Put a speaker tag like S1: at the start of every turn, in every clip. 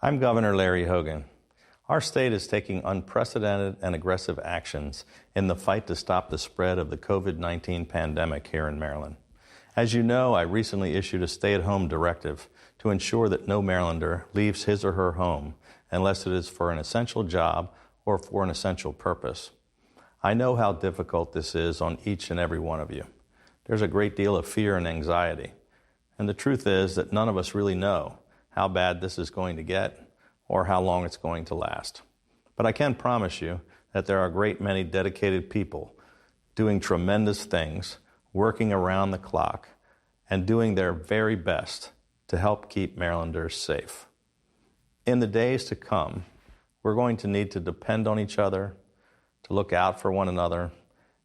S1: I'm Governor Larry Hogan. Our state is taking unprecedented and aggressive actions in the fight to stop the spread of the COVID-19 pandemic here in Maryland. As you know, I recently issued a stay-at-home directive to ensure that no Marylander leaves his or her home unless it is for an essential job or for an essential purpose. I know how difficult this is on each and every one of you. There's a great deal of fear and anxiety. And the truth is that none of us really know how bad this is going to get or how long it's going to last. But I can promise you that there are a great many dedicated people doing tremendous things, working around the clock, and doing their very best to help keep Marylanders safe. In the days to come, we're going to need to depend on each other, to look out for one another,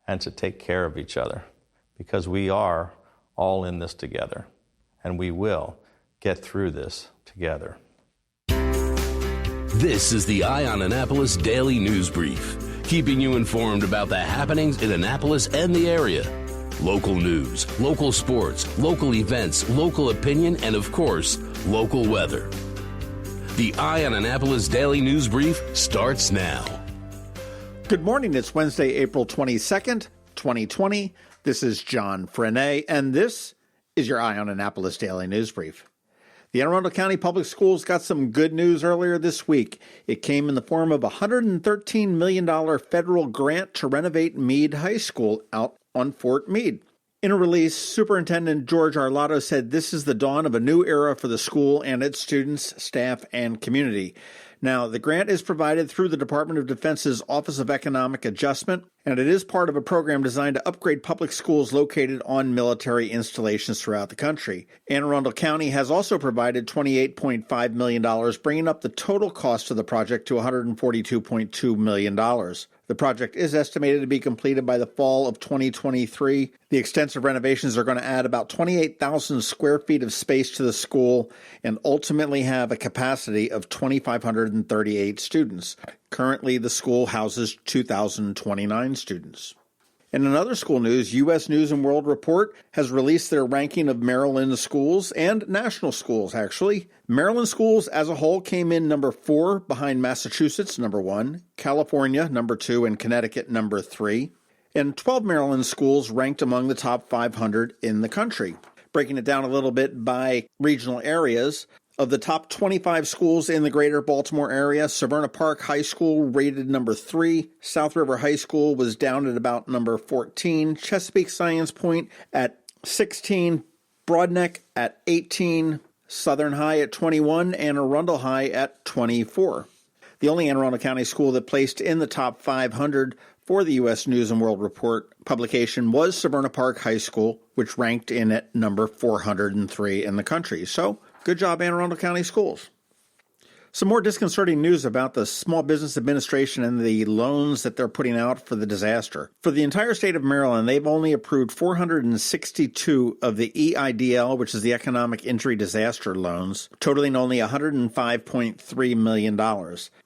S1: and to take care of each other, because we are all in this together, and we will get through this together.
S2: This is the Eye on Annapolis Daily News Brief, keeping you informed about the happenings in Annapolis and the area. Local news, local sports, local events, local opinion, and of course, local weather. The Eye on Annapolis Daily News Brief starts now.
S3: Good morning. It's Wednesday, April 22nd, 2020. This is John Frenaye, and this is your Eye on Annapolis Daily News Brief. The Anne Arundel County Public Schools got some good news earlier this week. It came in the form of a $113 million federal grant to renovate Meade High School out on Fort Meade. In a release, Superintendent George Arlotto said this is the dawn of a new era for the school and its students, staff, and community. Now, the grant is provided through the Department of Defense's Office of Economic Adjustment, and it is part of a program designed to upgrade public schools located on military installations throughout the country. Anne Arundel County has also provided $28.5 million, bringing up the total cost of the project to $142.2 million. The project is estimated to be completed by the fall of 2023. The extensive renovations are going to add about 28,000 square feet of space to the school and ultimately have a capacity of 2,538 students. Currently, the school houses 2,029 students. And in other school news, U.S. News & World Report has released their ranking of Maryland schools and national schools, actually. Maryland schools as a whole came in number 4 behind Massachusetts, number 1, California, number 2, and Connecticut, number 3. And 12 Maryland schools ranked among the top 500 in the country. Breaking it down a little bit by regional areas, of the top 25 schools in the greater Baltimore area, Severna Park High School rated number 3. South River High School was down at about number 14. Chesapeake Science Point at 16. Broadneck at 18. Southern High at 21. And Arundel High at 24. The only Anne Arundel County school that placed in the top 500 for the U.S. News & World Report publication was Severna Park High School, which ranked in at number 403 in the country. So, good job, Anne Arundel County Schools. Some more disconcerting news about the Small Business Administration and the loans that they're putting out for the disaster. For the entire state of Maryland, they've only approved 462 of the EIDL, which is the Economic Injury Disaster Loans, totaling only $105.3 million.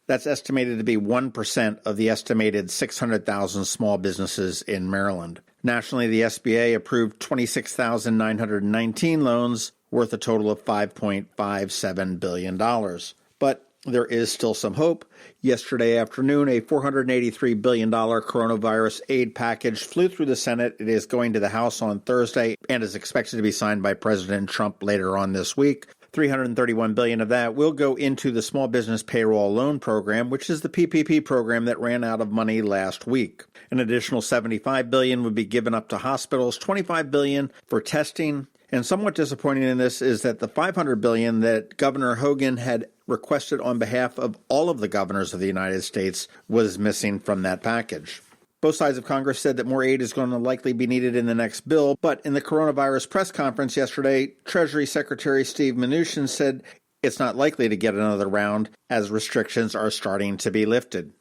S3: That's estimated to be 1% of the estimated 600,000 small businesses in Maryland. Nationally, the SBA approved 26,919 loans, worth a total of $5.57 billion. But there is still some hope. Yesterday afternoon, a $483 billion coronavirus aid package flew through the Senate. It is going to the House on Thursday and is expected to be signed by President Trump later on this week. $331 billion of that will go into the Small Business Payroll Loan Program, which is the PPP program that ran out of money last week. An additional $75 billion would be given up to hospitals, $25 billion for testing. And somewhat disappointing in this is that the $500 billion that Governor Hogan had requested on behalf of all of the governors of the United States was missing from that package. Both sides of Congress said that more aid is going to likely be needed in the next bill, but in the coronavirus press conference yesterday, Treasury Secretary Steve Mnuchin said it's not likely to get another round as restrictions are starting to be lifted.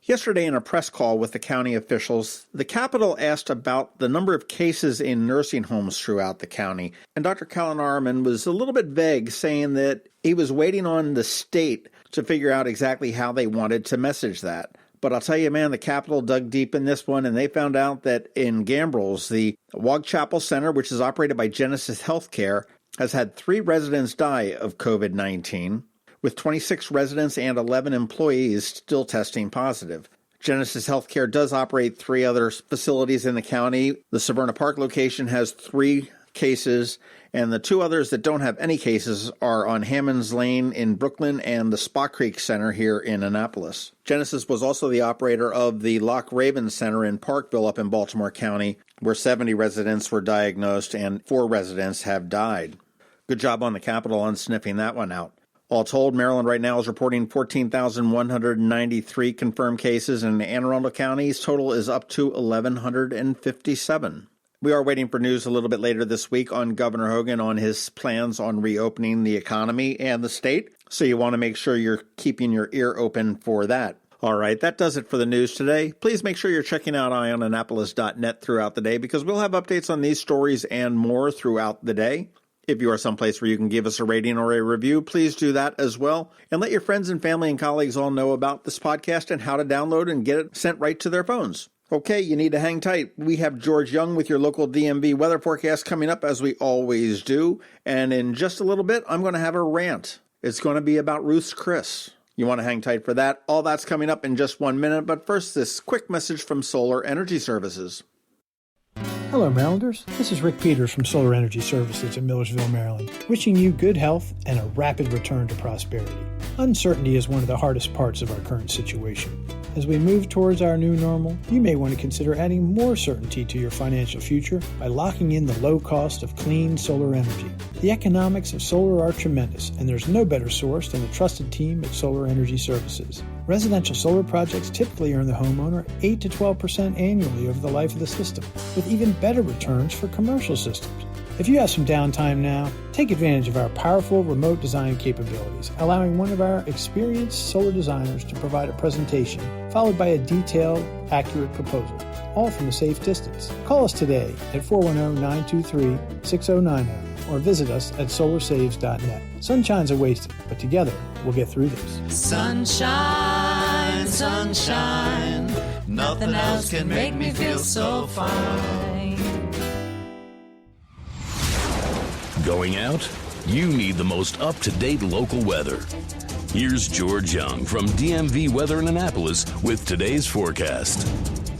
S3: Yesterday in a press call with the county officials, the Capitol asked about the number of cases in nursing homes throughout the county, and Dr. Callan Arman was a little bit vague, saying that he was waiting on the state to figure out exactly how they wanted to message that. But I'll tell you, man, the Capitol dug deep in this one, and they found out that in Gambrills, the Wag Chapel Center, which is operated by Genesis Healthcare, has had 3 residents die of COVID-19. with 26 residents and 11 employees still testing positive. Genesis Healthcare does operate 3 other facilities in the county. The Severna Park location has 3 cases, and the 2 others that don't have any cases are on Hammonds Lane in Brooklyn and the Spa Creek Center here in Annapolis. Genesis was also the operator of the Loch Raven Center in Parkville up in Baltimore County, where 70 residents were diagnosed and 4 residents have died. Good job on the Capitol on sniffing that one out. All told, Maryland right now is reporting 14,193 confirmed cases, and Anne Arundel County's total is up to 1,157. We are waiting for news a little bit later this week on Governor Hogan on his plans on reopening the economy and the state, so you want to make sure you're keeping your ear open for that. All right, that does it for the news today. Please make sure you're checking out eyeonannapolis.net throughout the day, because we'll have updates on these stories and more throughout the day. If you are someplace where you can give us a rating or a review, please do that as well. And let your friends and family and colleagues all know about this podcast and how to download and get it sent right to their phones. Okay, you need to hang tight. We have George Young with your local DMV weather forecast coming up, as we always do. And in just a little bit, I'm going to have a rant. It's going to be about Ruth's Chris. You want to hang tight for that. All that's coming up in just 1 minute. But first, this quick message from Solar Energy Services.
S4: Hello, Marylanders. This is Rick Peters from Solar Energy Services in Millersville, Maryland, wishing you good health and a rapid return to prosperity. Uncertainty is one of the hardest parts of our current situation. As we move towards our new normal, you may want to consider adding more certainty to your financial future by locking in the low cost of clean solar energy. The economics of solar are tremendous, and there's no better source than a trusted team at Solar Energy Services. Residential solar projects typically earn the homeowner 8 to 12% annually over the life of the system, with even better returns for commercial systems. If you have some downtime now, take advantage of our powerful remote design capabilities, allowing one of our experienced solar designers to provide a presentation, followed by a detailed, accurate proposal, all from a safe distance. Call us today at 410-923-6090 or visit us at solarsaves.net. Sunshine's a wasted, but together we'll get through this.
S5: Sunshine, sunshine, nothing else can make me feel so fine.
S2: Going out? You need the most up-to-date local weather. Here's George Young from DMV Weather in Annapolis with today's forecast.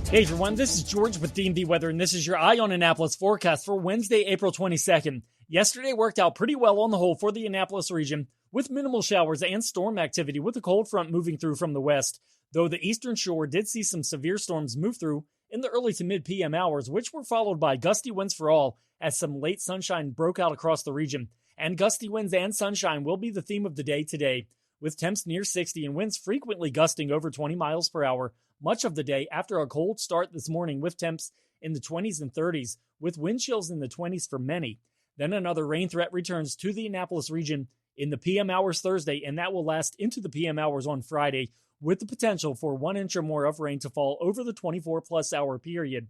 S6: Hey everyone, this is George with DMV Weather, and this is your Eye on Annapolis forecast for Wednesday, April 22nd. Yesterday worked out pretty well on the whole for the Annapolis region, with minimal showers and storm activity with a cold front moving through from the west, though the eastern shore did see some severe storms move through in the early to mid-PM hours, which were followed by gusty winds for all as some late sunshine broke out across the region. And gusty winds and sunshine will be the theme of the day today, with temps near 60 and winds frequently gusting over 20 miles per hour much of the day after a cold start this morning, with temps in the 20s and 30s, with wind chills in the 20s for many. Then another rain threat returns to the Annapolis region in the PM hours Thursday, and that will last into the PM hours on Friday, with the potential for 1 inch or more of rain to fall over the 24-plus hour period,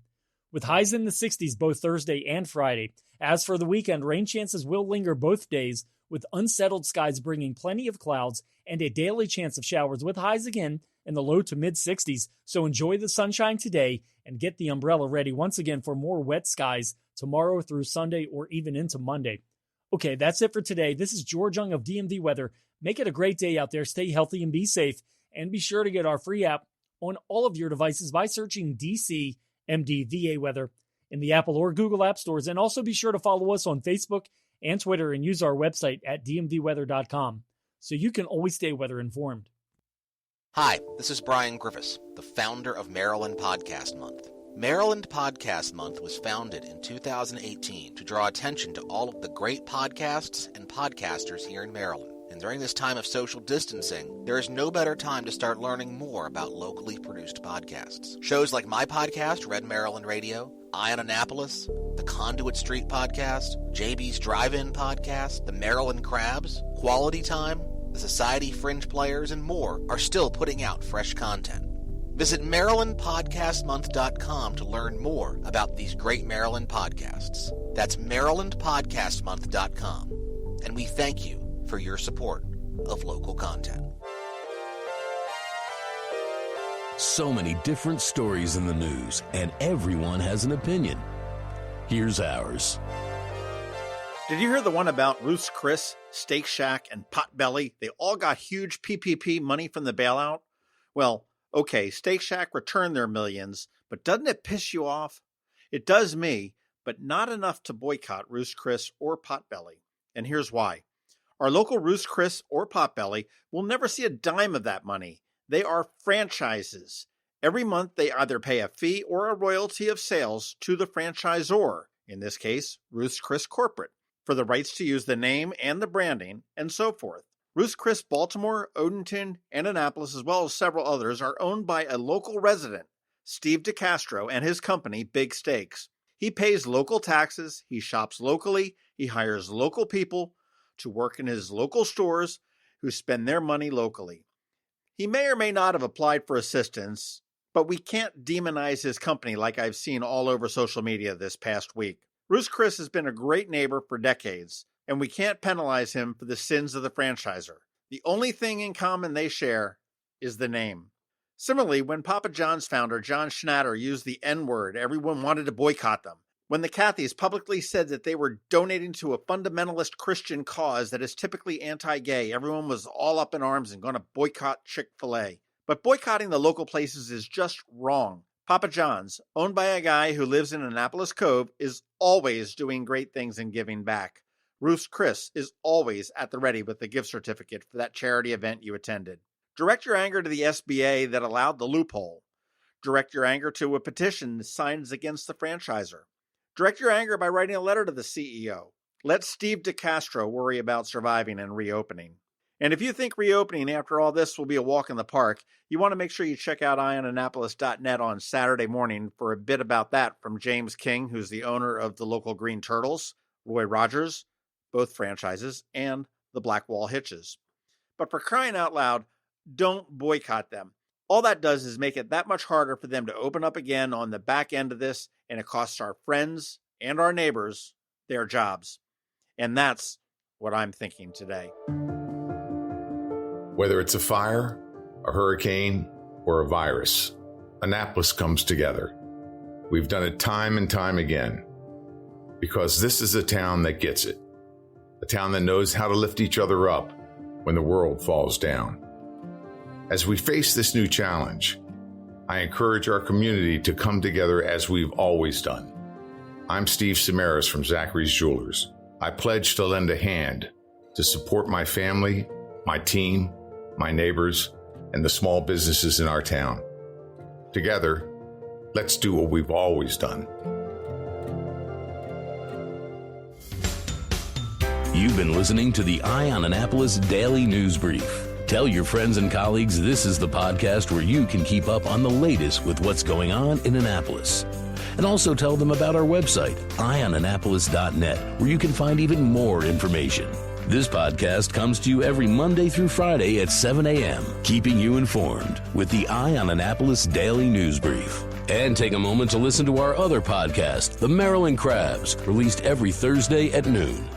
S6: with highs in the 60s both Thursday and Friday. As for the weekend, rain chances will linger both days, with unsettled skies bringing plenty of clouds and a daily chance of showers, with highs again in the low to mid-60s. So enjoy the sunshine today and get the umbrella ready once again for more wet skies tomorrow through Sunday or even into Monday. Okay, that's it for today. This is George Young of DMV Weather. Make it a great day out there. Stay healthy and be safe. And be sure to get our free app on all of your devices by searching DC MDVA Weather in the Apple or Google App Stores. And also be sure to follow us on Facebook and Twitter and use our website at dmvweather.com so you can always stay weather informed.
S7: Hi, this is Brian Griffiths, the founder of Maryland Podcast Month. Maryland Podcast Month was founded in 2018 to draw attention to all of the great podcasts and podcasters here in Maryland. And during this time of social distancing, there is no better time to start learning more about locally produced podcasts. Shows like my podcast, Red Maryland Radio, Eye on Annapolis, the Conduit Street Podcast, JB's Drive-In Podcast, the Maryland Crabs, Quality Time, the Society Fringe Players, and more are still putting out fresh content. Visit MarylandPodcastMonth.com to learn more about these great Maryland podcasts. That's MarylandPodcastMonth.com. And we thank you for your support of local content.
S2: So many different stories in the news, and everyone has an opinion. Here's ours.
S3: Did you hear the one about Ruth's Chris, Steak Shack, and Potbelly? They all got huge PPP money from the bailout? Well, okay, Steak Shack returned their millions, but doesn't it piss you off? It does me, but not enough to boycott Ruth's Chris or Potbelly. And here's why. Our local Ruth's Chris or Potbelly will never see a dime of that money. They are franchises. Every month, they either pay a fee or a royalty of sales to the franchisor, in this case, Ruth's Chris Corporate, for the rights to use the name and the branding, and so forth. Ruth's Chris Baltimore, Odenton, and Annapolis, as well as several others, are owned by a local resident, Steve DeCastro, and his company, Big Steaks. He pays local taxes, he shops locally, he hires local people to work in his local stores who spend their money locally. He may or may not have applied for assistance, but we can't demonize his company like I've seen all over social media this past week. Ruth's Chris has been a great neighbor for decades, and we can't penalize him for the sins of the franchisor. The only thing in common they share is the name. Similarly, when Papa John's founder John Schnatter used the N-word, everyone wanted to boycott them. When the Cathys publicly said that they were donating to a fundamentalist Christian cause that is typically anti-gay, everyone was all up in arms and going to boycott Chick-fil-A. But boycotting the local places is just wrong. Papa John's, owned by a guy who lives in Annapolis Cove, is always doing great things and giving back. Ruth's Chris is always at the ready with the gift certificate for that charity event you attended. Direct your anger to the SBA that allowed the loophole. Direct your anger to a petition signed against the franchisor. Direct your anger by writing a letter to the CEO. Let Steve DeCastro worry about surviving and reopening. And if you think reopening after all this will be a walk in the park, you want to make sure you check out eyeonannapolis.net on Saturday morning for a bit about that from James King, who's the owner of the local Green Turtles, Roy Rogers, both franchises, and the Black Wall Hitches. But for crying out loud, don't boycott them. All that does is make it that much harder for them to open up again on the back end of this, and it costs our friends and our neighbors their jobs. And that's what I'm thinking today.
S8: Whether it's a fire, a hurricane, or a virus, Annapolis comes together. We've done it time and time again, because this is a town that gets it, a town that knows how to lift each other up when the world falls down. As we face this new challenge, I encourage our community to come together as we've always done. I'm Steve Samaras from Zachary's Jewelers. I pledge to lend a hand to support my family, my team, my neighbors, and the small businesses in our town. Together, let's do what we've always done.
S2: You've been listening to the Eye on Annapolis Daily News Brief. Tell your friends and colleagues this is the podcast where you can keep up on the latest with what's going on in Annapolis. And also tell them about our website, eyeonannapolis.net, where you can find even more information. This podcast comes to you every Monday through Friday at 7 a.m., keeping you informed with the Eye on Annapolis Daily News Brief. And take a moment to listen to our other podcast, The Maryland Crabs, released every Thursday at noon.